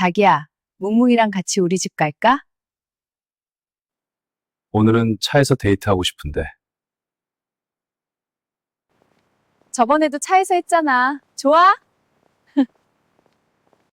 자기야, 뭉뭉이랑 같이 우리 집 갈까? 오늘은 차에서 데이트하고 싶은데. 저번에도 차에서 했잖아. 좋아?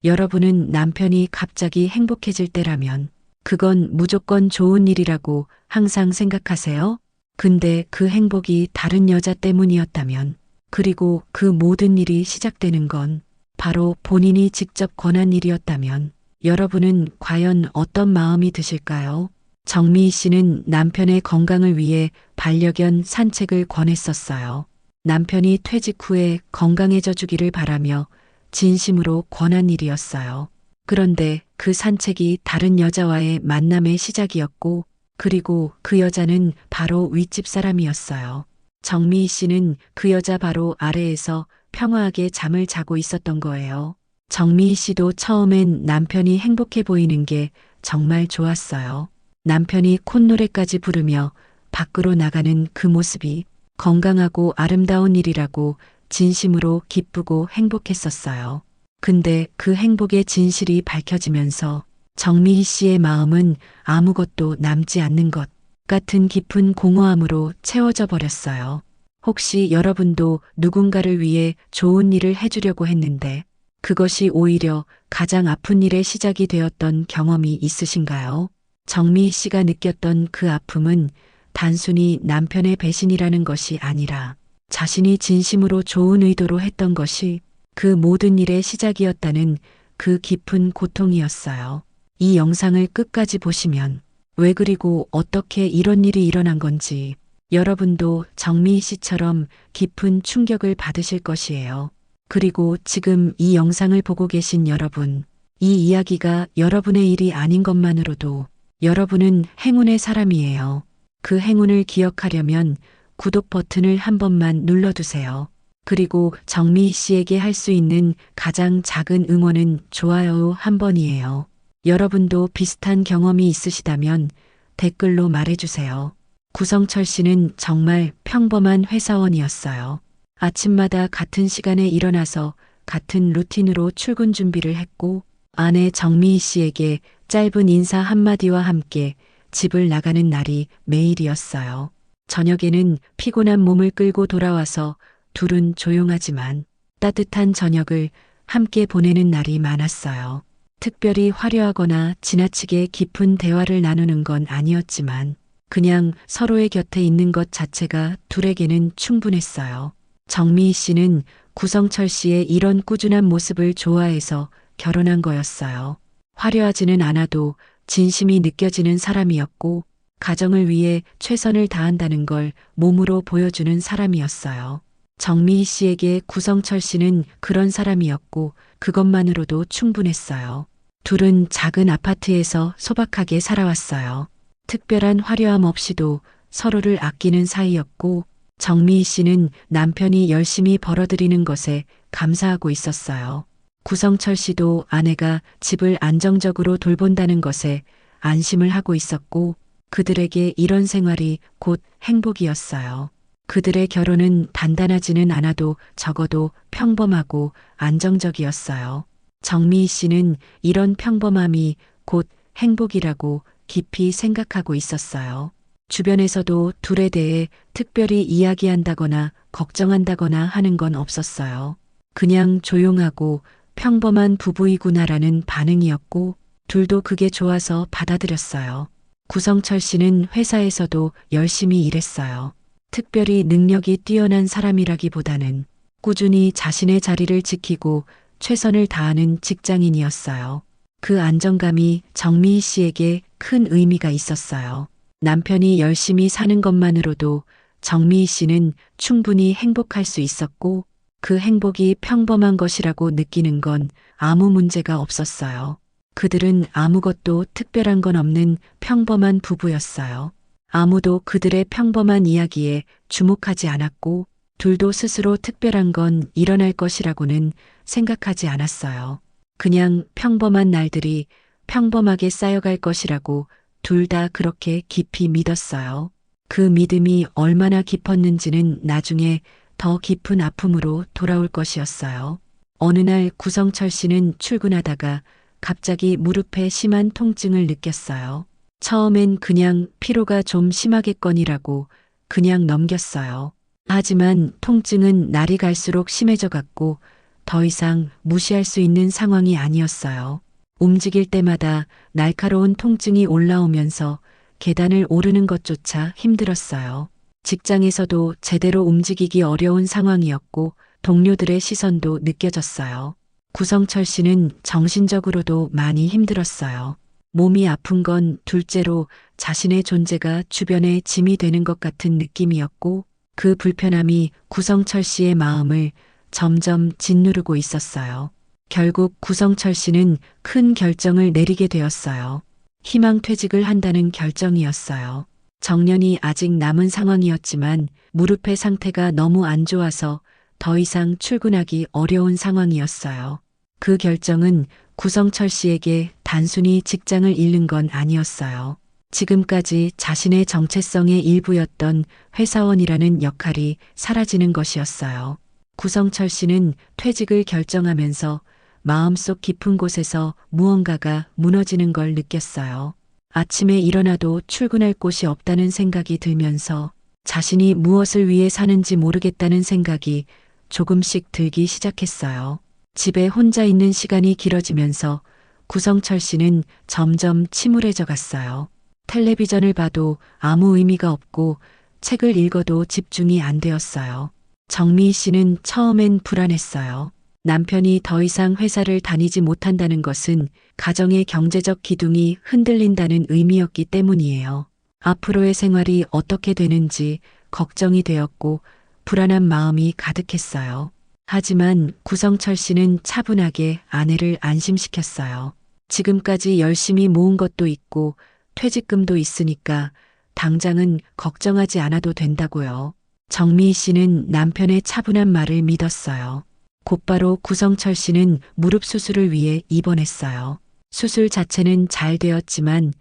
여러분은 남편이 갑자기 행복해질 때라면 그건 무조건 좋은 일이라고 항상 생각하세요? 근데 그 행복이 다른 여자 때문이었다면, 그리고 그 모든 일이 시작되는 건 바로 본인이 직접 권한 일이었다면, 여러분은 과연 어떤 마음이 드실까요? 정미희 씨는 남편의 건강을 위해 반려견 산책을 권했었어요. 남편이 퇴직 후에 건강해져 주기를 바라며 진심으로 권한 일이었어요. 그런데 그 산책이 다른 여자와의 만남의 시작이었고, 그리고 그 여자는 바로 윗집 사람이었어요. 정미희 씨는 그 여자 바로 아래에서 평화하게 잠을 자고 있었던 거예요. 정미희 씨도 처음엔 남편이 행복해 보이는 게 정말 좋았어요. 남편이 콧노래까지 부르며 밖으로 나가는 그 모습이 건강하고 아름다운 일이라고 진심으로 기쁘고 행복했었어요. 근데 그 행복의 진실이 밝혀지면서 정미희 씨의 마음은 아무것도 남지 않는 것 같은 깊은 공허함으로 채워져 버렸어요. 혹시 여러분도 누군가를 위해 좋은 일을 해주려고 했는데 그것이 오히려 가장 아픈 일의 시작이 되었던 경험이 있으신가요? 정미희 씨가 느꼈던 그 아픔은 단순히 남편의 배신이라는 것이 아니라 자신이 진심으로 좋은 의도로 했던 것이 그 모든 일의 시작이었다는 그 깊은 고통이었어요. 이 영상을 끝까지 보시면 왜 그리고 어떻게 이런 일이 일어난 건지 여러분도 정미희 씨처럼 깊은 충격을 받으실 것이에요. 그리고 지금 이 영상을 보고 계신 여러분, 이 이야기가 여러분의 일이 아닌 것만으로도 여러분은 행운의 사람이에요. 그 행운을 기억하려면 구독 버튼을 한 번만 눌러두세요. 그리고 정미희 씨에게 할 수 있는 가장 작은 응원은 좋아요 한 번이에요. 여러분도 비슷한 경험이 있으시다면 댓글로 말해주세요. 구성철 씨는 정말 평범한 회사원이었어요. 아침마다 같은 시간에 일어나서 같은 루틴으로 출근 준비를 했고, 아내 정미희 씨에게 짧은 인사 한마디와 함께 집을 나가는 날이 매일이었어요. 저녁에는 피곤한 몸을 끌고 돌아와서 둘은 조용하지만 따뜻한 저녁을 함께 보내는 날이 많았어요. 특별히 화려하거나 지나치게 깊은 대화를 나누는 건 아니었지만 그냥 서로의 곁에 있는 것 자체가 둘에게는 충분했어요. 정미희 씨는 구성철 씨의 이런 꾸준한 모습을 좋아해서 결혼한 거였어요. 화려하지는 않아도 진심이 느껴지는 사람이었고, 가정을 위해 최선을 다한다는 걸 몸으로 보여주는 사람이었어요. 정미희 씨에게 구성철 씨는 그런 사람이었고 그것만으로도 충분했어요. 둘은 작은 아파트에서 소박하게 살아왔어요. 특별한 화려함 없이도 서로를 아끼는 사이였고, 정미희 씨는 남편이 열심히 벌어들이는 것에 감사하고 있었어요. 구성철 씨도 아내가 집을 안정적으로 돌본다는 것에 안심을 하고 있었고, 그들에게 이런 생활이 곧 행복이었어요. 그들의 결혼은 단단하지는 않아도 적어도 평범하고 안정적이었어요. 정미희 씨는 이런 평범함이 곧 행복이라고 깊이 생각하고 있었어요. 주변에서도 둘에 대해 특별히 이야기한다거나 걱정한다거나 하는 건 없었어요. 그냥 조용하고 평범한 부부이구나라는 반응이었고, 둘도 그게 좋아서 받아들였어요. 구성철 씨는 회사에서도 열심히 일했어요. 특별히 능력이 뛰어난 사람이라기보다는 꾸준히 자신의 자리를 지키고 최선을 다하는 직장인이었어요. 그 안정감이 정미희 씨에게 큰 의미가 있었어요. 남편이 열심히 사는 것만으로도 정미희 씨는 충분히 행복할 수 있었고, 그 행복이 평범한 것이라고 느끼는 건 아무 문제가 없었어요. 그들은 아무것도 특별한 건 없는 평범한 부부였어요. 아무도 그들의 평범한 이야기에 주목하지 않았고, 둘도 스스로 특별한 건 일어날 것이라고는 생각하지 않았어요. 그냥 평범한 날들이 평범하게 쌓여갈 것이라고 둘 다 그렇게 깊이 믿었어요. 그 믿음이 얼마나 깊었는지는 나중에 더 깊은 아픔으로 돌아올 것이었어요. 어느 날 구성철 씨는 출근하다가 갑자기 무릎에 심한 통증을 느꼈어요. 처음엔 그냥 피로가 좀 심하겠거니라고 그냥 넘겼어요. 하지만 통증은 날이 갈수록 심해져 갔고 더 이상 무시할 수 있는 상황이 아니었어요. 움직일 때마다 날카로운 통증이 올라오면서 계단을 오르는 것조차 힘들었어요. 직장에서도 제대로 움직이기 어려운 상황이었고 동료들의 시선도 느껴졌어요. 구성철 씨는 정신적으로도 많이 힘들었어요. 몸이 아픈 건 둘째로 자신의 존재가 주변에 짐이 되는 것 같은 느낌이었고 그 불편함이 구성철 씨의 마음을 점점 짓누르고 있었어요. 결국 구성철 씨는 큰 결정을 내리게 되었어요. 희망퇴직을 한다는 결정이었어요. 정년이 아직 남은 상황이었지만 무릎의 상태가 너무 안 좋아서 더 이상 출근하기 어려운 상황이었어요. 그 결정은 구성철 씨에게 단순히 직장을 잃는 건 아니었어요. 지금까지 자신의 정체성의 일부였던 회사원이라는 역할이 사라지는 것이었어요. 구성철 씨는 퇴직을 결정하면서 마음속 깊은 곳에서 무언가가 무너지는 걸 느꼈어요. 아침에 일어나도 출근할 곳이 없다는 생각이 들면서 자신이 무엇을 위해 사는지 모르겠다는 생각이 조금씩 들기 시작했어요. 집에 혼자 있는 시간이 길어지면서 구성철 씨는 점점 침울해져 갔어요. 텔레비전을 봐도 아무 의미가 없고 책을 읽어도 집중이 안 되었어요. 정미희 씨는 처음엔 불안했어요. 남편이 더 이상 회사를 다니지 못한다는 것은 가정의 경제적 기둥이 흔들린다는 의미였기 때문이에요. 앞으로의 생활이 어떻게 되는지 걱정이 되었고 불안한 마음이 가득했어요. 하지만 구성철 씨는 차분하게 아내를 안심시켰어요. 지금까지 열심히 모은 것도 있고 퇴직금도 있으니까 당장은 걱정하지 않아도 된다고요. 정미희 씨는 남편의 차분한 말을 믿었어요. 곧바로 구성철 씨는 무릎 수술을 위해 입원했어요. 수술 자체는 잘 되었지만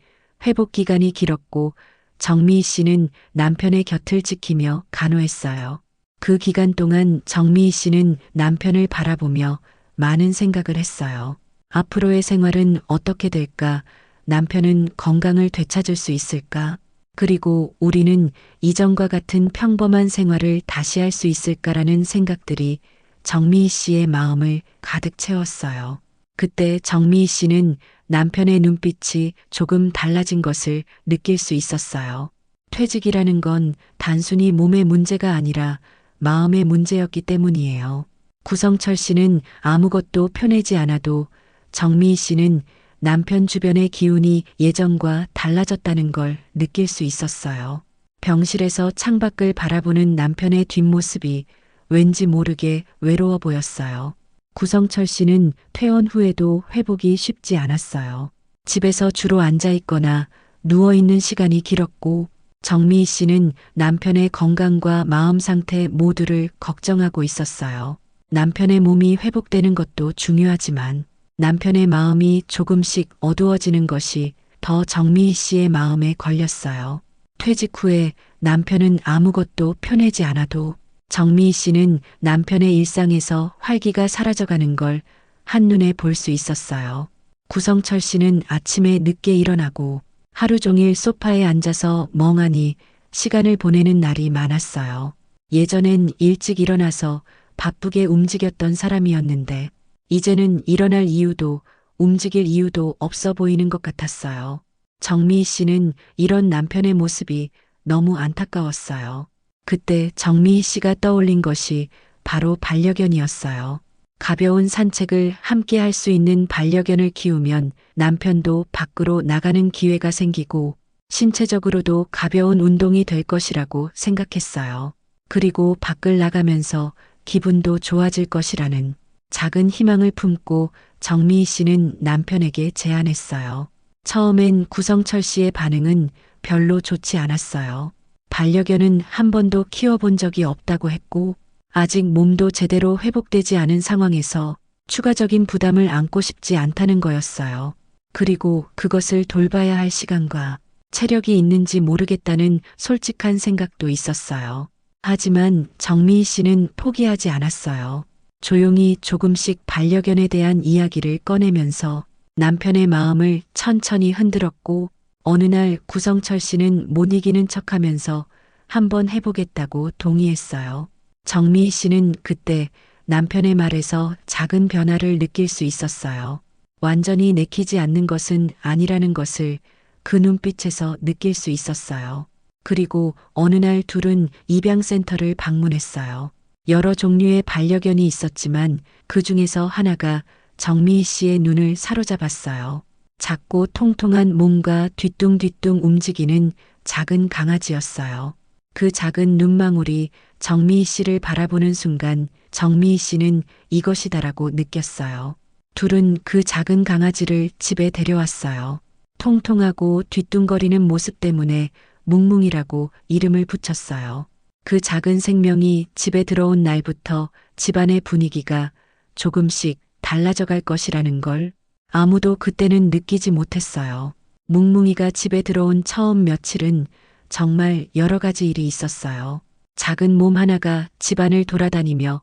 회복 기간이 길었고 정미희 씨는 남편의 곁을 지키며 간호했어요. 그 기간 동안 정미희 씨는 남편을 바라보며 많은 생각을 했어요. 앞으로의 생활은 어떻게 될까? 남편은 건강을 되찾을 수 있을까? 그리고 우리는 이전과 같은 평범한 생활을 다시 할 수 있을까라는 생각들이 정미희 씨의 마음을 가득 채웠어요. 그때 정미희 씨는 남편의 눈빛이 조금 달라진 것을 느낄 수 있었어요. 퇴직이라는 건 단순히 몸의 문제가 아니라 마음의 문제였기 때문이에요. 구성철 씨는 아무것도 펴내지 않아도 정미희 씨는 남편 주변의 기운이 예전과 달라졌다는 걸 느낄 수 있었어요. 병실에서 창밖을 바라보는 남편의 뒷모습이 왠지 모르게 외로워 보였어요. 구성철 씨는 퇴원 후에도 회복이 쉽지 않았어요. 집에서 주로 앉아 있거나 누워 있는 시간이 길었고 정미희 씨는 남편의 건강과 마음 상태 모두를 걱정하고 있었어요. 남편의 몸이 회복되는 것도 중요하지만 남편의 마음이 조금씩 어두워지는 것이 더 정미희 씨의 마음에 걸렸어요. 퇴직 후에 남편은 아무것도 펴내지 않아도 정미희 씨는 남편의 일상에서 활기가 사라져가는 걸 한눈에 볼 수 있었어요. 구성철 씨는 아침에 늦게 일어나고 하루 종일 소파에 앉아서 멍하니 시간을 보내는 날이 많았어요. 예전엔 일찍 일어나서 바쁘게 움직였던 사람이었는데 이제는 일어날 이유도 움직일 이유도 없어 보이는 것 같았어요. 정미희 씨는 이런 남편의 모습이 너무 안타까웠어요. 그때 정미희 씨가 떠올린 것이 바로 반려견이었어요. 가벼운 산책을 함께 할 수 있는 반려견을 키우면 남편도 밖으로 나가는 기회가 생기고 신체적으로도 가벼운 운동이 될 것이라고 생각했어요. 그리고 밖을 나가면서 기분도 좋아질 것이라는 작은 희망을 품고 정미희 씨는 남편에게 제안했어요. 처음엔 구성철 씨의 반응은 별로 좋지 않았어요. 반려견은 한 번도 키워본 적이 없다고 했고 아직 몸도 제대로 회복되지 않은 상황에서 추가적인 부담을 안고 싶지 않다는 거였어요. 그리고 그것을 돌봐야 할 시간과 체력이 있는지 모르겠다는 솔직한 생각도 있었어요. 하지만 정미희 씨는 포기하지 않았어요. 조용히 조금씩 반려견에 대한 이야기를 꺼내면서 남편의 마음을 천천히 흔들었고 어느 날 구성철 씨는 못 이기는 척하면서 한번 해보겠다고 동의했어요. 정미희 씨는 그때 남편의 말에서 작은 변화를 느낄 수 있었어요. 완전히 내키지 않는 것은 아니라는 것을 그 눈빛에서 느낄 수 있었어요. 그리고 어느 날 둘은 입양센터를 방문했어요. 여러 종류의 반려견이 있었지만 그 중에서 하나가 정미희 씨의 눈을 사로잡았어요. 작고 통통한 몸과 뒤뚱뒤뚱 움직이는 작은 강아지였어요. 그 작은 눈망울이 정미희 씨를 바라보는 순간 정미희 씨는 이것이다라고 느꼈어요. 둘은 그 작은 강아지를 집에 데려왔어요. 통통하고 뒤뚱거리는 모습 때문에 뭉뭉이라고 이름을 붙였어요. 그 작은 생명이 집에 들어온 날부터 집안의 분위기가 조금씩 달라져 갈 것이라는 걸 아무도 그때는 느끼지 못했어요. 뭉뭉이가 집에 들어온 처음 며칠은 정말 여러 가지 일이 있었어요. 작은 몸 하나가 집안을 돌아다니며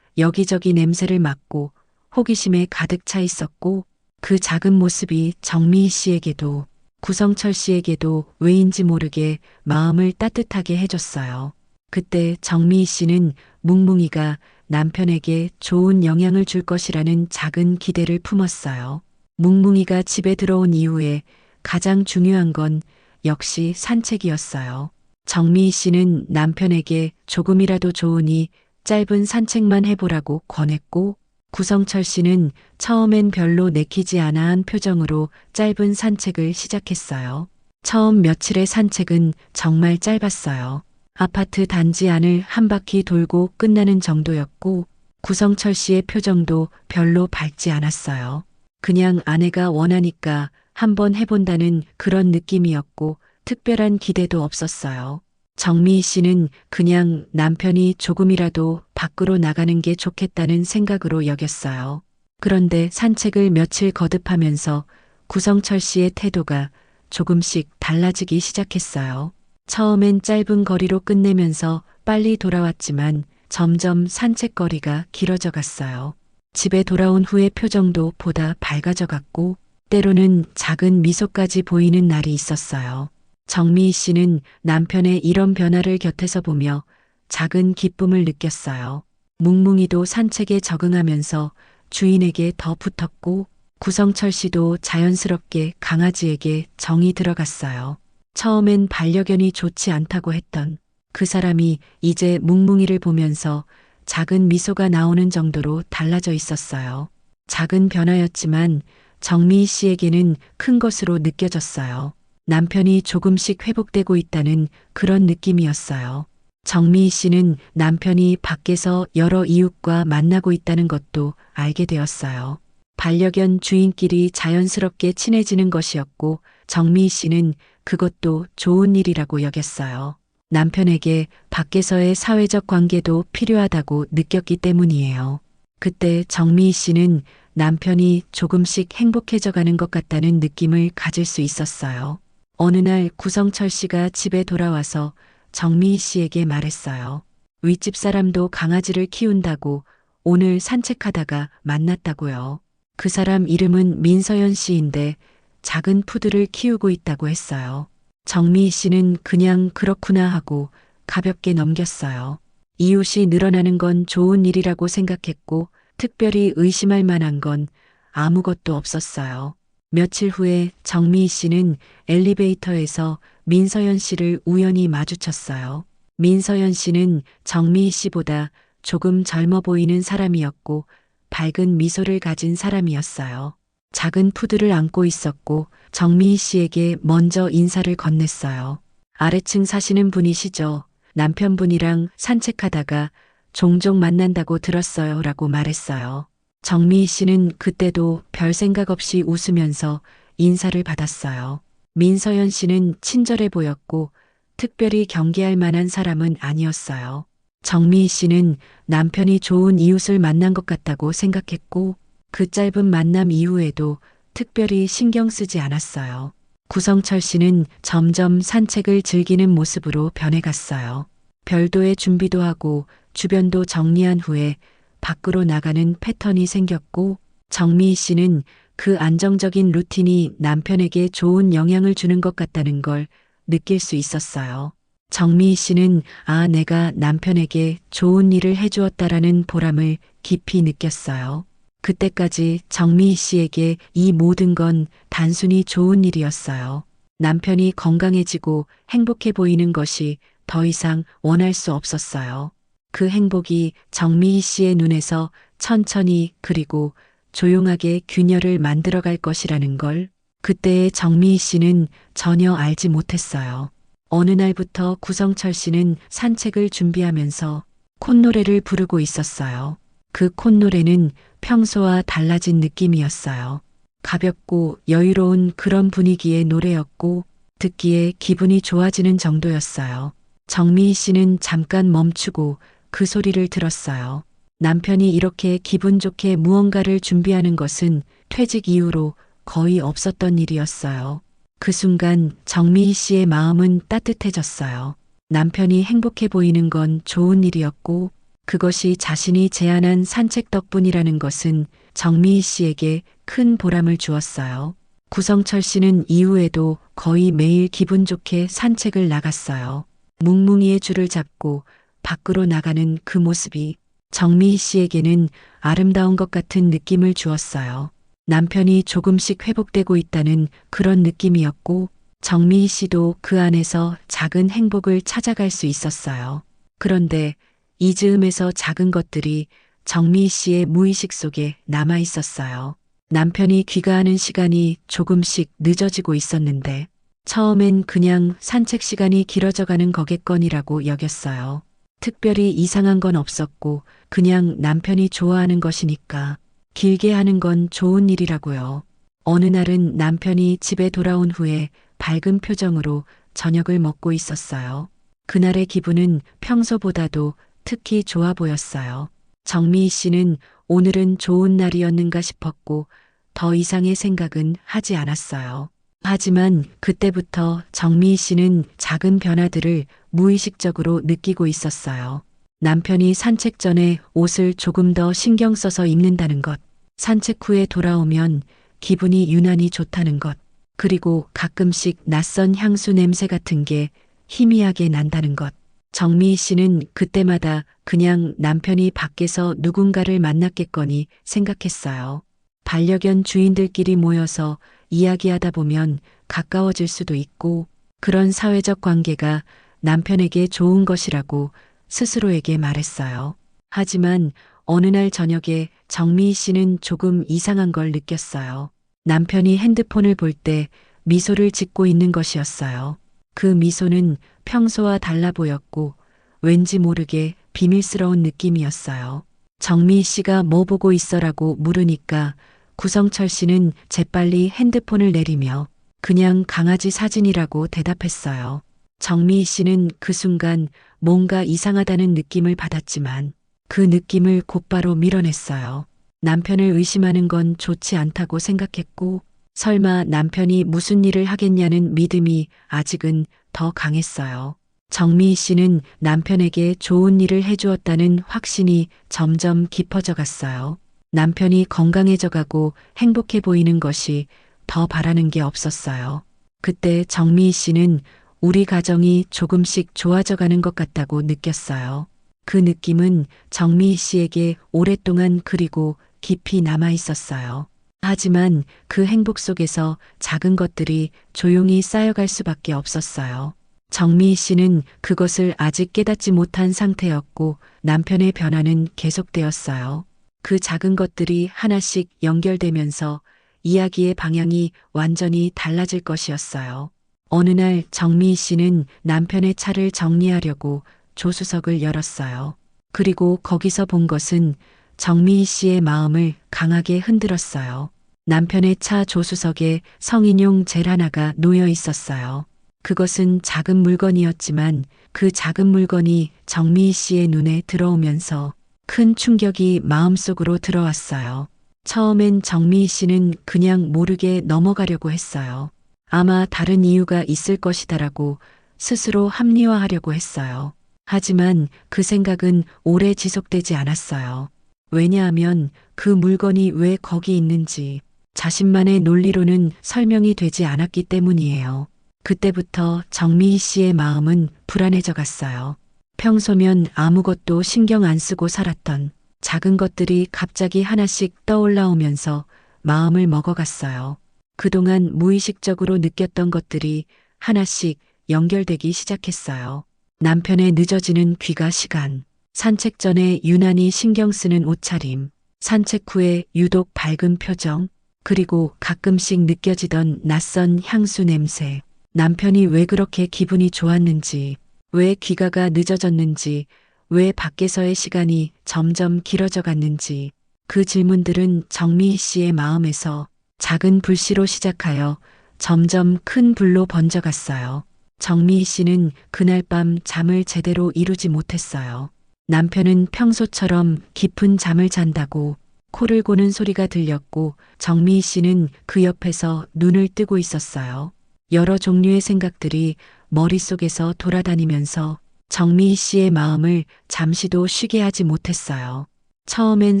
여기저기 냄새를 맡고 호기심에 가득 차 있었고 그 작은 모습이 정미희 씨에게도 구성철 씨에게도 왜인지 모르게 마음을 따뜻하게 해줬어요. 그때 정미희 씨는 뭉뭉이가 남편에게 좋은 영향을 줄 것이라는 작은 기대를 품었어요. 뭉뭉이가 집에 들어온 이후에 가장 중요한 건 역시 산책이었어요. 정미희 씨는 남편에게 조금이라도 좋으니 짧은 산책만 해보라고 권했고 구성철 씨는 처음엔 별로 내키지 않아 한 표정으로 짧은 산책을 시작했어요. 처음 며칠의 산책은 정말 짧았어요. 아파트 단지 안을 한 바퀴 돌고 끝나는 정도였고 구성철 씨의 표정도 별로 밝지 않았어요. 그냥 아내가 원하니까 한번 해본다는 그런 느낌이었고 특별한 기대도 없었어요. 정미희 씨는 그냥 남편이 조금이라도 밖으로 나가는 게 좋겠다는 생각으로 여겼어요. 그런데 산책을 며칠 거듭하면서 구성철 씨의 태도가 조금씩 달라지기 시작했어요. 처음엔 짧은 거리로 끝내면서 빨리 돌아왔지만 점점 산책거리가 길어져 갔어요. 집에 돌아온 후의 표정도 보다 밝아져 갔고 때로는 작은 미소까지 보이는 날이 있었어요. 정미희 씨는 남편의 이런 변화를 곁에서 보며 작은 기쁨을 느꼈어요. 뭉뭉이도 산책에 적응하면서 주인에게 더 붙었고 구성철 씨도 자연스럽게 강아지에게 정이 들어갔어요. 처음엔 반려견이 좋지 않다고 했던 그 사람이 이제 뭉뭉이를 보면서 작은 미소가 나오는 정도로 달라져 있었어요. 작은 변화였지만 정미희 씨에게는 큰 것으로 느껴졌어요. 남편이 조금씩 회복되고 있다는 그런 느낌이었어요. 정미희 씨는 남편이 밖에서 여러 이웃과 만나고 있다는 것도 알게 되었어요. 반려견 주인끼리 자연스럽게 친해지는 것이었고 정미희 씨는 그것도 좋은 일이라고 여겼어요. 남편에게 밖에서의 사회적 관계도 필요하다고 느꼈기 때문이에요. 그때 정미희 씨는 남편이 조금씩 행복해져 가는 것 같다는 느낌을 가질 수 있었어요. 어느 날 구성철 씨가 집에 돌아와서 정미희 씨에게 말했어요. 윗집 사람도 강아지를 키운다고 오늘 산책하다가 만났다고요. 그 사람 이름은 민서연 씨인데 작은 푸드를 키우고 있다고 했어요. 정미희 씨는 그냥 그렇구나 하고 가볍게 넘겼어요. 이웃이 늘어나는 건 좋은 일이라고 생각했고 특별히 의심할 만한 건 아무것도 없었어요. 며칠 후에 정미희 씨는 엘리베이터에서 민서연 씨를 우연히 마주쳤어요. 민서연 씨는 정미희 씨보다 조금 젊어 보이는 사람이었고 밝은 미소를 가진 사람이었어요. 작은 푸드를 안고 있었고 정미희 씨에게 먼저 인사를 건넸어요. 아래층 사시는 분이시죠? 남편분이랑 산책하다가 종종 만난다고 들었어요. 라고 말했어요. 정미희 씨는 그때도 별 생각 없이 웃으면서 인사를 받았어요. 민서연 씨는 친절해 보였고 특별히 경계할 만한 사람은 아니었어요. 정미희 씨는 남편이 좋은 이웃을 만난 것 같다고 생각했고 그 짧은 만남 이후에도 특별히 신경 쓰지 않았어요. 구성철 씨는 점점 산책을 즐기는 모습으로 변해갔어요. 별도의 준비도 하고 주변도 정리한 후에 밖으로 나가는 패턴이 생겼고 정미희 씨는 그 안정적인 루틴이 남편에게 좋은 영향을 주는 것 같다는 걸 느낄 수 있었어요. 정미희 씨는 내가 남편에게 좋은 일을 해주었다라는 보람을 깊이 느꼈어요. 그때까지 정미희 씨에게 이 모든 건 단순히 좋은 일이었어요. 남편이 건강해지고 행복해 보이는 것이 더 이상 원할 수 없었어요. 그 행복이 정미희 씨의 눈에서 천천히 그리고 조용하게 균열을 만들어갈 것이라는 걸 그때의 정미희 씨는 전혀 알지 못했어요. 어느 날부터 구성철 씨는 산책을 준비하면서 콧노래를 부르고 있었어요. 그 콧노래는 평소와 달라진 느낌이었어요. 가볍고 여유로운 그런 분위기의 노래였고 듣기에 기분이 좋아지는 정도였어요. 정미희 씨는 잠깐 멈추고 그 소리를 들었어요. 남편이 이렇게 기분 좋게 무언가를 준비하는 것은 퇴직 이후로 거의 없었던 일이었어요. 그 순간 정미희 씨의 마음은 따뜻해졌어요. 남편이 행복해 보이는 건 좋은 일이었고 그것이 자신이 제안한 산책 덕분이라는 것은 정미희 씨에게 큰 보람을 주었어요. 구성철 씨는 이후에도 거의 매일 기분 좋게 산책을 나갔어요. 뭉뭉이의 줄을 잡고 밖으로 나가는 그 모습이 정미희 씨에게는 아름다운 것 같은 느낌을 주었어요. 남편이 조금씩 회복되고 있다는 그런 느낌이었고 정미희 씨도 그 안에서 작은 행복을 찾아갈 수 있었어요. 그런데 이 즈음에서 작은 것들이 정미희 씨의 무의식 속에 남아 있었어요. 남편이 귀가하는 시간이 조금씩 늦어지고 있었는데 처음엔 그냥 산책 시간이 길어져가는 거겠거니라고 여겼어요. 특별히 이상한 건 없었고 그냥 남편이 좋아하는 것이니까 길게 하는 건 좋은 일이라고요. 어느 날은 남편이 집에 돌아온 후에 밝은 표정으로 저녁을 먹고 있었어요. 그날의 기분은 평소보다도 특히 좋아 보였어요. 정미희 씨는 오늘은 좋은 날이었는가 싶었고 더 이상의 생각은 하지 않았어요. 하지만 그때부터 정미희 씨는 작은 변화들을 무의식적으로 느끼고 있었어요. 남편이 산책 전에 옷을 조금 더 신경 써서 입는다는 것, 산책 후에 돌아오면 기분이 유난히 좋다는 것, 그리고 가끔씩 낯선 향수 냄새 같은 게 희미하게 난다는 것. 정미희 씨는 그때마다 그냥 남편이 밖에서 누군가를 만났겠거니 생각했어요. 반려견 주인들끼리 모여서 이야기하다 보면 가까워질 수도 있고 그런 사회적 관계가 남편에게 좋은 것이라고 스스로에게 말했어요. 하지만 어느 날 저녁에 정미희 씨는 조금 이상한 걸 느꼈어요. 남편이 핸드폰을 볼 때 미소를 짓고 있는 것이었어요. 그 미소는 평소와 달라 보였고 왠지 모르게 비밀스러운 느낌이었어요. 정미희 씨가 뭐 보고 있어라고 물으니까 구성철 씨는 재빨리 핸드폰을 내리며 그냥 강아지 사진이라고 대답했어요. 정미희 씨는 그 순간 뭔가 이상하다는 느낌을 받았지만 그 느낌을 곧바로 밀어냈어요. 남편을 의심하는 건 좋지 않다고 생각했고 설마 남편이 무슨 일을 하겠냐는 믿음이 아직은 더 강했어요. 정미희 씨는 남편에게 좋은 일을 해주었다는 확신이 점점 깊어져 갔어요. 남편이 건강해져 가고 행복해 보이는 것이 더 바라는 게 없었어요. 그때 정미희 씨는 우리 가정이 조금씩 좋아져 가는 것 같다고 느꼈어요. 그 느낌은 정미희 씨에게 오랫동안 그리고 깊이 남아 있었어요. 하지만 그 행복 속에서 작은 것들이 조용히 쌓여갈 수밖에 없었어요. 정미희 씨는 그것을 아직 깨닫지 못한 상태였고 남편의 변화는 계속되었어요. 그 작은 것들이 하나씩 연결되면서 이야기의 방향이 완전히 달라질 것이었어요. 어느 날 정미희 씨는 남편의 차를 정리하려고 조수석을 열었어요. 그리고 거기서 본 것은 정미희 씨의 마음을 강하게 흔들었어요. 남편의 차 조수석에 성인용 젤 하나가 놓여 있었어요. 그것은 작은 물건이었지만 그 작은 물건이 정미희 씨의 눈에 들어오면서 큰 충격이 마음속으로 들어왔어요. 처음엔 정미희 씨는 그냥 모르게 넘어가려고 했어요. 아마 다른 이유가 있을 것이다라고 스스로 합리화하려고 했어요. 하지만 그 생각은 오래 지속되지 않았어요. 왜냐하면 그 물건이 왜 거기 있는지, 자신만의 논리로는 설명이 되지 않았기 때문이에요. 그때부터 정미희 씨의 마음은 불안해져 갔어요. 평소면 아무것도 신경 안 쓰고 살았던 작은 것들이 갑자기 하나씩 떠올라오면서 마음을 먹어갔어요. 그동안 무의식적으로 느꼈던 것들이 하나씩 연결되기 시작했어요. 남편의 늦어지는 귀가 시간, 산책 전에 유난히 신경 쓰는 옷차림, 산책 후에 유독 밝은 표정, 그리고 가끔씩 느껴지던 낯선 향수 냄새. 남편이 왜 그렇게 기분이 좋았는지, 왜 귀가가 늦어졌는지, 왜 밖에서의 시간이 점점 길어져 갔는지, 그 질문들은 정미희 씨의 마음에서 작은 불씨로 시작하여 점점 큰 불로 번져갔어요. 정미희 씨는 그날 밤 잠을 제대로 이루지 못했어요. 남편은 평소처럼 깊은 잠을 잔다고 코를 고는 소리가 들렸고 정미희 씨는 그 옆에서 눈을 뜨고 있었어요. 여러 종류의 생각들이 머릿속에서 돌아다니면서 정미희 씨의 마음을 잠시도 쉬게 하지 못했어요. 처음엔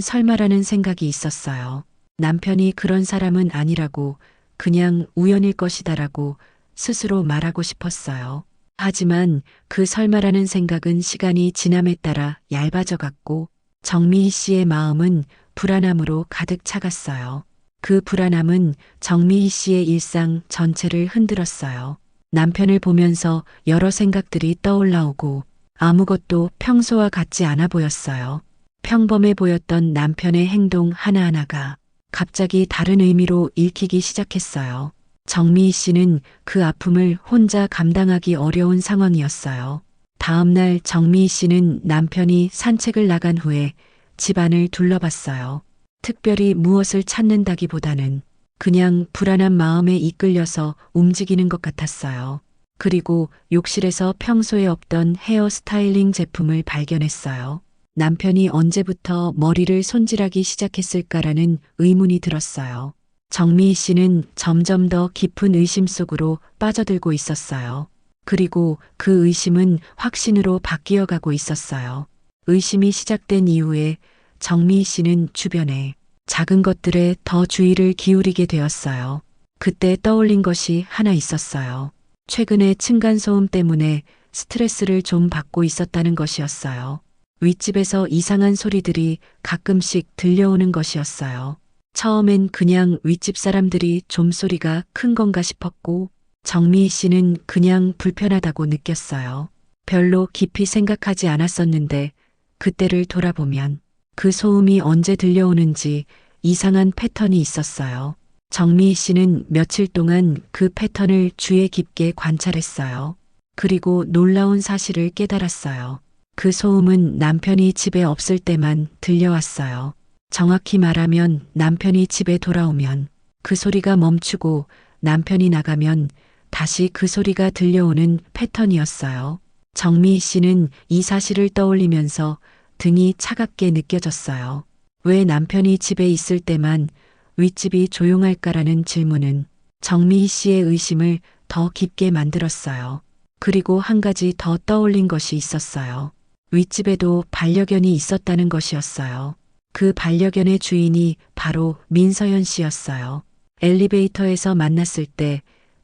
설마라는 생각이 있었어요. 남편이 그런 사람은 아니라고, 그냥 우연일 것이다라고 스스로 말하고 싶었어요. 하지만 그 설마라는 생각은 시간이 지남에 따라 얇아져 갔고 정미희 씨의 마음은 불안함으로 가득 차갔어요. 그 불안함은 정미희 씨의 일상 전체를 흔들었어요. 남편을 보면서 여러 생각들이 떠올라오고 아무것도 평소와 같지 않아 보였어요. 평범해 보였던 남편의 행동 하나하나가 갑자기 다른 의미로 읽히기 시작했어요. 정미희 씨는 그 아픔을 혼자 감당하기 어려운 상황이었어요. 다음 날 정미희 씨는 남편이 산책을 나간 후에 집안을 둘러봤어요. 특별히 무엇을 찾는다기보다는 그냥 불안한 마음에 이끌려서 움직이는 것 같았어요. 그리고 욕실에서 평소에 없던 헤어 스타일링 제품을 발견했어요. 남편이 언제부터 머리를 손질하기 시작했을까라는 의문이 들었어요. 정미희 씨는 점점 더 깊은 의심 속으로 빠져들고 있었어요. 그리고 그 의심은 확신으로 바뀌어 가고 있었어요. 의심이 시작된 이후에 정미희 씨는 주변에 작은 것들에 더 주의를 기울이게 되었어요. 그때 떠올린 것이 하나 있었어요. 최근에 층간소음 때문에 스트레스를 좀 받고 있었다는 것이었어요. 윗집에서 이상한 소리들이 가끔씩 들려오는 것이었어요. 처음엔 그냥 윗집 사람들이 좀소리가 큰 건가 싶었고 정미희 씨는 그냥 불편하다고 느꼈어요. 별로 깊이 생각하지 않았었는데 그때를 돌아보면 그 소음이 언제 들려오는지 이상한 패턴이 있었어요. 정미희 씨는 며칠 동안 그 패턴을 주의 깊게 관찰했어요. 그리고 놀라운 사실을 깨달았어요. 그 소음은 남편이 집에 없을 때만 들려왔어요. 정확히 말하면 남편이 집에 돌아오면 그 소리가 멈추고 남편이 나가면 다시 그 소리가 들려오는 패턴이었어요. 정미희 씨는 이 사실을 떠올리면서 등이 차갑게 느껴졌어요. 왜 남편이 집에 있을 때만 윗집이 조용할까라는 질문은 정미희 씨의 의심을 더 깊게 만들었어요. 그리고 한 가지 더 떠올린 것이 있었어요. 윗집에도 반려견이 있었다는 것이었어요. 그 반려견의 주인이 바로 민서연 씨였어요. 엘리베이터에서 만났을 때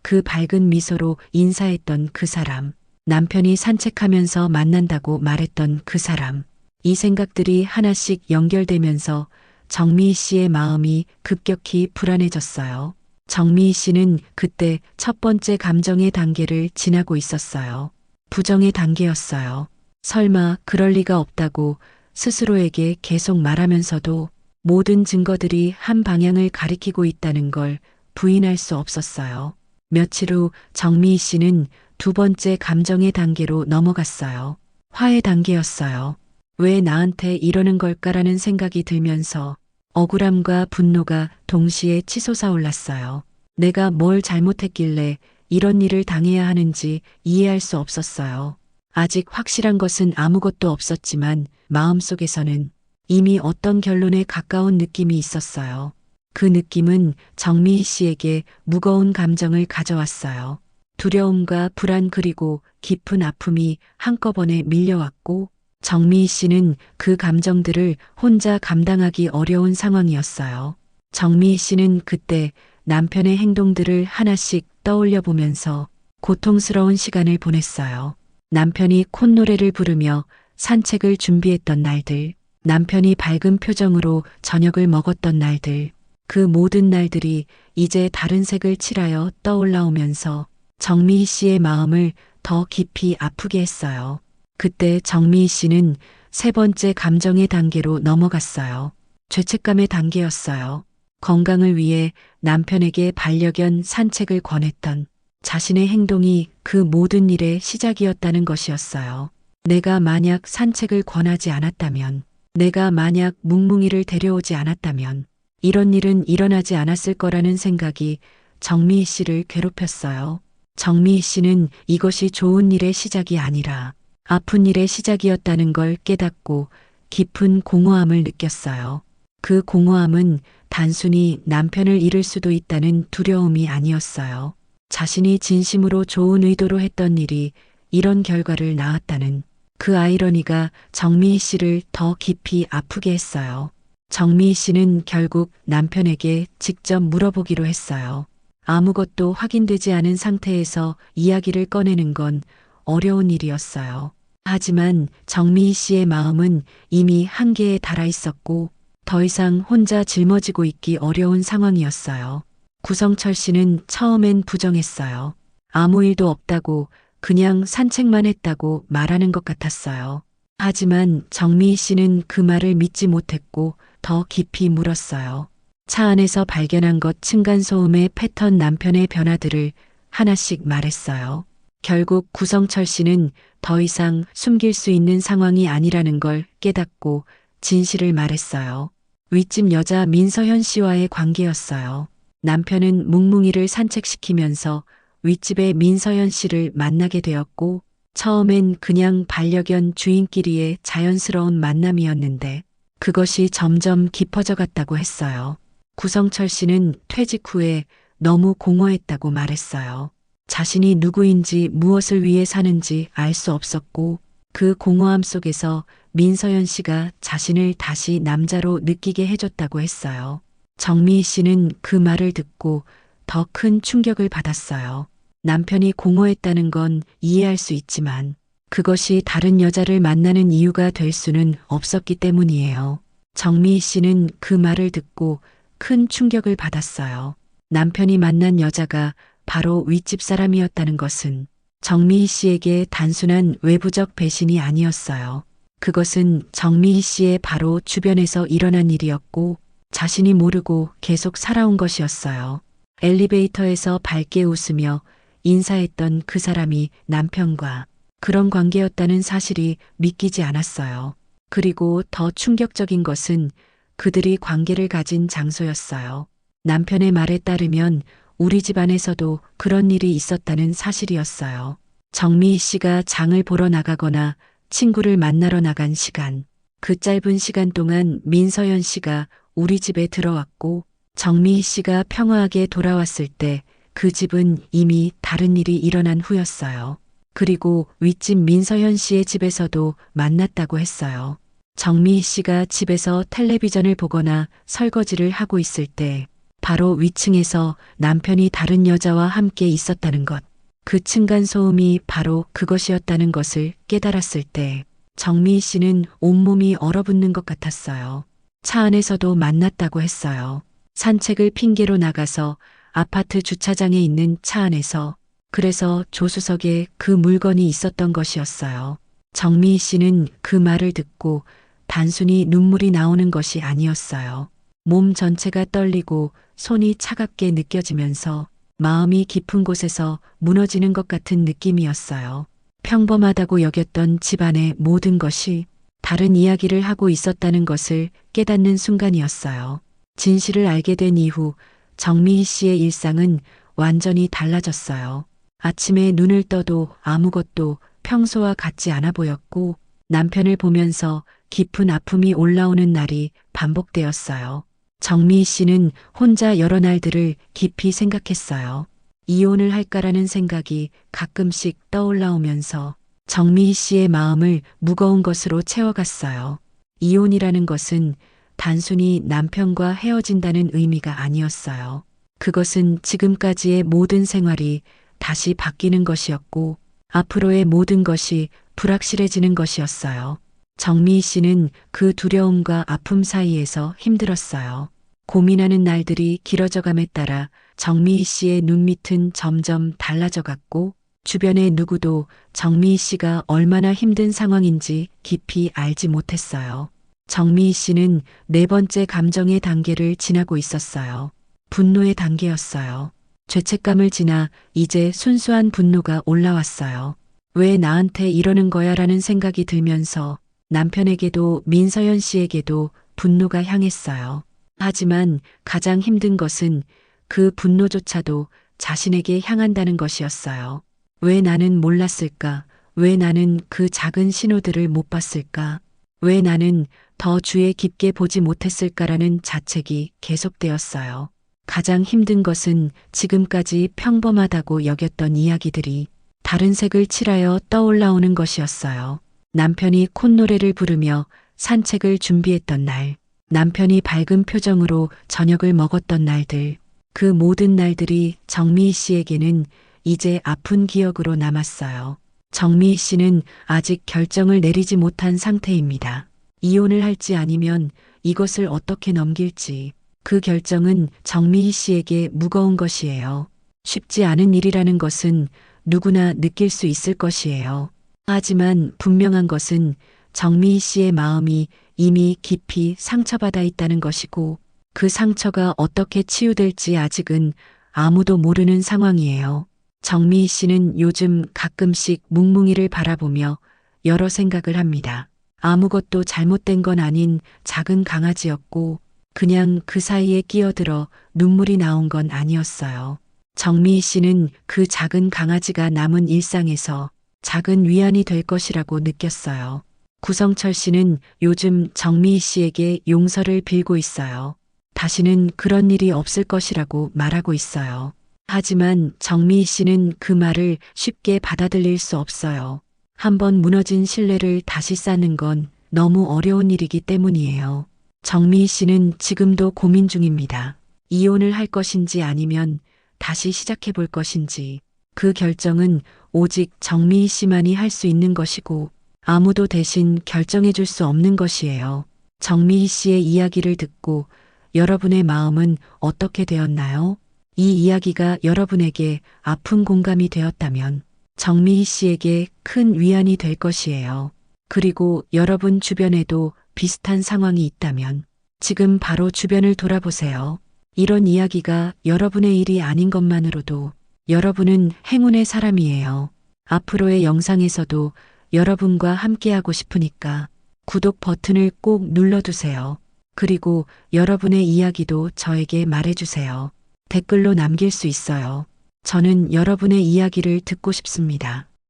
그 밝은 미소로 인사했던 그 사람, 남편이 산책하면서 만난다고 말했던 그 사람. 이 생각들이 하나씩 연결되면서 정미희 씨의 마음이 급격히 불안해졌어요. 정미희 씨는 그때 첫 번째 감정의 단계를 지나고 있었어요. 부정의 단계였어요. 설마 그럴 리가 없다고 스스로에게 계속 말하면서도 모든 증거들이 한 방향을 가리키고 있다는 걸 부인할 수 없었어요. 며칠 후 정미희 씨는 두 번째 감정의 단계로 넘어갔어요. 화해 단계였어요. 왜 나한테 이러는 걸까라는 생각이 들면서 억울함과 분노가 동시에 치솟아 올랐어요. 내가 뭘 잘못했길래 이런 일을 당해야 하는지 이해할 수 없었어요. 아직 확실한 것은 아무것도 없었지만 마음속에서는 이미 어떤 결론에 가까운 느낌이 있었어요. 그 느낌은 정미희 씨에게 무거운 감정을 가져왔어요. 두려움과 불안 그리고 깊은 아픔이 한꺼번에 밀려왔고 정미희 씨는 그 감정들을 혼자 감당하기 어려운 상황이었어요. 정미희 씨는 그때 남편의 행동들을 하나씩 떠올려 보면서 고통스러운 시간을 보냈어요. 남편이 콧노래를 부르며 산책을 준비했던 날들, 남편이 밝은 표정으로 저녁을 먹었던 날들, 그 모든 날들이 이제 다른 색을 칠하여 떠올라오면서 정미희 씨의 마음을 더 깊이 아프게 했어요. 그때 정미희 씨는 세 번째 감정의 단계로 넘어갔어요. 죄책감의 단계였어요. 건강을 위해 남편에게 반려견 산책을 권했던 자신의 행동이 그 모든 일의 시작이었다는 것이었어요. 내가 만약 산책을 권하지 않았다면, 내가 만약 뭉뭉이를 데려오지 않았다면, 이런 일은 일어나지 않았을 거라는 생각이 정미희 씨를 괴롭혔어요. 정미희 씨는 이것이 좋은 일의 시작이 아니라 아픈 일의 시작이었다는 걸 깨닫고 깊은 공허함을 느꼈어요. 그 공허함은 단순히 남편을 잃을 수도 있다는 두려움이 아니었어요. 자신이 진심으로 좋은 의도로 했던 일이 이런 결과를 낳았다는 그 아이러니가 정미희 씨를 더 깊이 아프게 했어요. 정미희 씨는 결국 남편에게 직접 물어보기로 했어요. 아무것도 확인되지 않은 상태에서 이야기를 꺼내는 건 어려운 일이었어요. 하지만 정미희 씨의 마음은 이미 한계에 달아 있었고 더 이상 혼자 짊어지고 있기 어려운 상황이었어요. 구성철 씨는 처음엔 부정했어요. 아무 일도 없다고 그냥 산책만 했다고 말하는 것 같았어요. 하지만 정미희 씨는 그 말을 믿지 못했고 더 깊이 물었어요. 차 안에서 발견한 것 층간소음의 패턴 남편의 변화들을 하나씩 말했어요. 결국 구성철 씨는 더 이상 숨길 수 있는 상황이 아니라는 걸 깨닫고 진실을 말했어요. 윗집 여자 민서현 씨와의 관계였어요. 남편은 뭉뭉이를 산책시키면서 윗집의 민서현 씨를 만나게 되었고 처음엔 그냥 반려견 주인끼리의 자연스러운 만남이었는데 그것이 점점 깊어져 갔다고 했어요. 구성철 씨는 퇴직 후에 너무 공허했다고 말했어요. 자신이 누구인지 무엇을 위해 사는지 알 수 없었고 그 공허함 속에서 민서연 씨가 자신을 다시 남자로 느끼게 해줬다고 했어요. 정미희 씨는 그 말을 듣고 더 큰 충격을 받았어요. 남편이 공허했다는 건 이해할 수 있지만 그것이 다른 여자를 만나는 이유가 될 수는 없었기 때문이에요. 정미희 씨는 그 말을 듣고 큰 충격을 받았어요. 남편이 만난 여자가 바로 윗집 사람이었다는 것은 정미희 씨에게 단순한 외부적 배신이 아니었어요. 그것은 정미희 씨의 바로 주변에서 일어난 일이었고 자신이 모르고 계속 살아온 것이었어요. 엘리베이터에서 밝게 웃으며 인사했던 그 사람이 남편과 그런 관계였다는 사실이 믿기지 않았어요. 그리고 더 충격적인 것은 그들이 관계를 가진 장소였어요. 남편의 말에 따르면 우리 집안에서도 그런 일이 있었다는 사실이었어요. 정미희 씨가 장을 보러 나가거나 친구를 만나러 나간 시간, 그 짧은 시간 동안 민서연 씨가 우리 집에 들어왔고 정미희 씨가 평화하게 돌아왔을 때 그 집은 이미 다른 일이 일어난 후였어요. 그리고 윗집 민서현 씨의 집에서도 만났다고 했어요. 정미희 씨가 집에서 텔레비전을 보거나 설거지를 하고 있을 때 바로 위층에서 남편이 다른 여자와 함께 있었다는 것, 그 층간소음이 바로 그것이었다는 것을 깨달았을 때 정미희 씨는 온몸이 얼어붙는 것 같았어요. 차 안에서도 만났다고 했어요. 산책을 핑계로 나가서 아파트 주차장에 있는 차 안에서, 그래서 조수석에 그 물건이 있었던 것이었어요. 정미희 씨는 그 말을 듣고 단순히 눈물이 나오는 것이 아니었어요. 몸 전체가 떨리고 손이 차갑게 느껴지면서 마음이 깊은 곳에서 무너지는 것 같은 느낌이었어요. 평범하다고 여겼던 집안의 모든 것이 다른 이야기를 하고 있었다는 것을 깨닫는 순간이었어요. 진실을 알게 된 이후 정미희 씨의 일상은 완전히 달라졌어요. 아침에 눈을 떠도 아무것도 평소와 같지 않아 보였고 남편을 보면서 깊은 아픔이 올라오는 날이 반복되었어요. 정미희 씨는 혼자 여러 날들을 깊이 생각했어요. 이혼을 할까라는 생각이 가끔씩 떠올라오면서 정미희 씨의 마음을 무거운 것으로 채워갔어요. 이혼이라는 것은 단순히 남편과 헤어진다는 의미가 아니었어요. 그것은 지금까지의 모든 생활이 다시 바뀌는 것이었고, 앞으로의 모든 것이 불확실해지는 것이었어요. 정미희 씨는 그 두려움과 아픔 사이에서 힘들었어요. 고민하는 날들이 길어져감에 따라 정미희 씨의 눈밑은 점점 달라져 갔고, 주변의 누구도 정미희 씨가 얼마나 힘든 상황인지 깊이 알지 못했어요. 정미희 씨는 네 번째 감정의 단계를 지나고 있었어요. 분노의 단계였어요. 죄책감을 지나 이제 순수한 분노가 올라왔어요. 왜 나한테 이러는 거야 라는 생각이 들면서 남편에게도 민서연 씨에게도 분노가 향했어요. 하지만 가장 힘든 것은 그 분노조차도 자신에게 향한다는 것이었어요. 왜 나는 몰랐을까? 왜 나는 그 작은 신호들을 못 봤을까? 왜 나는 더 주의 깊게 보지 못했을까라는 자책이 계속되었어요. 가장 힘든 것은 지금까지 평범하다고 여겼던 이야기들이 다른 색을 칠하여 떠올라오는 것이었어요. 남편이 콧노래를 부르며 산책을 준비했던 날, 남편이 밝은 표정으로 저녁을 먹었던 날들, 그 모든 날들이 정미희 씨에게는 이제 아픈 기억으로 남았어요. 정미희 씨는 아직 결정을 내리지 못한 상태입니다. 이혼을 할지 아니면 이것을 어떻게 넘길지. 그 결정은 정미희 씨에게 무거운 것이에요. 쉽지 않은 일이라는 것은 누구나 느낄 수 있을 것이에요. 하지만 분명한 것은 정미희 씨의 마음이 이미 깊이 상처받아 있다는 것이고, 그 상처가 어떻게 치유될지 아직은 아무도 모르는 상황이에요. 정미희 씨는 요즘 가끔씩 뭉뭉이를 바라보며 여러 생각을 합니다. 아무것도 잘못된 건 아닌 작은 강아지였고, 그냥 그 사이에 끼어들어 눈물이 나온 건 아니었어요. 정미희 씨는 그 작은 강아지가 남은 일상에서 작은 위안이 될 것이라고 느꼈어요. 구성철 씨는 요즘 정미희 씨에게 용서를 빌고 있어요. 다시는 그런 일이 없을 것이라고 말하고 있어요. 하지만 정미희 씨는 그 말을 쉽게 받아들일 수 없어요. 한번 무너진 신뢰를 다시 쌓는 건 너무 어려운 일이기 때문이에요. 정미희 씨는 지금도 고민 중입니다. 이혼을 할 것인지 아니면 다시 시작해 볼 것인지. 그 결정은 오직 정미희 씨만이 할 수 있는 것이고, 아무도 대신 결정해 줄 수 없는 것이에요. 정미희 씨의 이야기를 듣고 여러분의 마음은 어떻게 되었나요? 이 이야기가 여러분에게 아픈 공감이 되었다면 정미희 씨에게 큰 위안이 될 것이에요. 그리고 여러분 주변에도 비슷한 상황이 있다면 지금 바로 주변을 돌아보세요. 이런 이야기가 여러분의 일이 아닌 것만으로도 여러분은 행운의 사람이에요. 앞으로의 영상에서도 여러분과 함께하고 싶으니까 구독 버튼을 꼭 눌러두세요. 그리고 여러분의 이야기도 저에게 말해주세요. 댓글로 남길 수 있어요. 저는 여러분의 이야기를 듣고 싶습니다.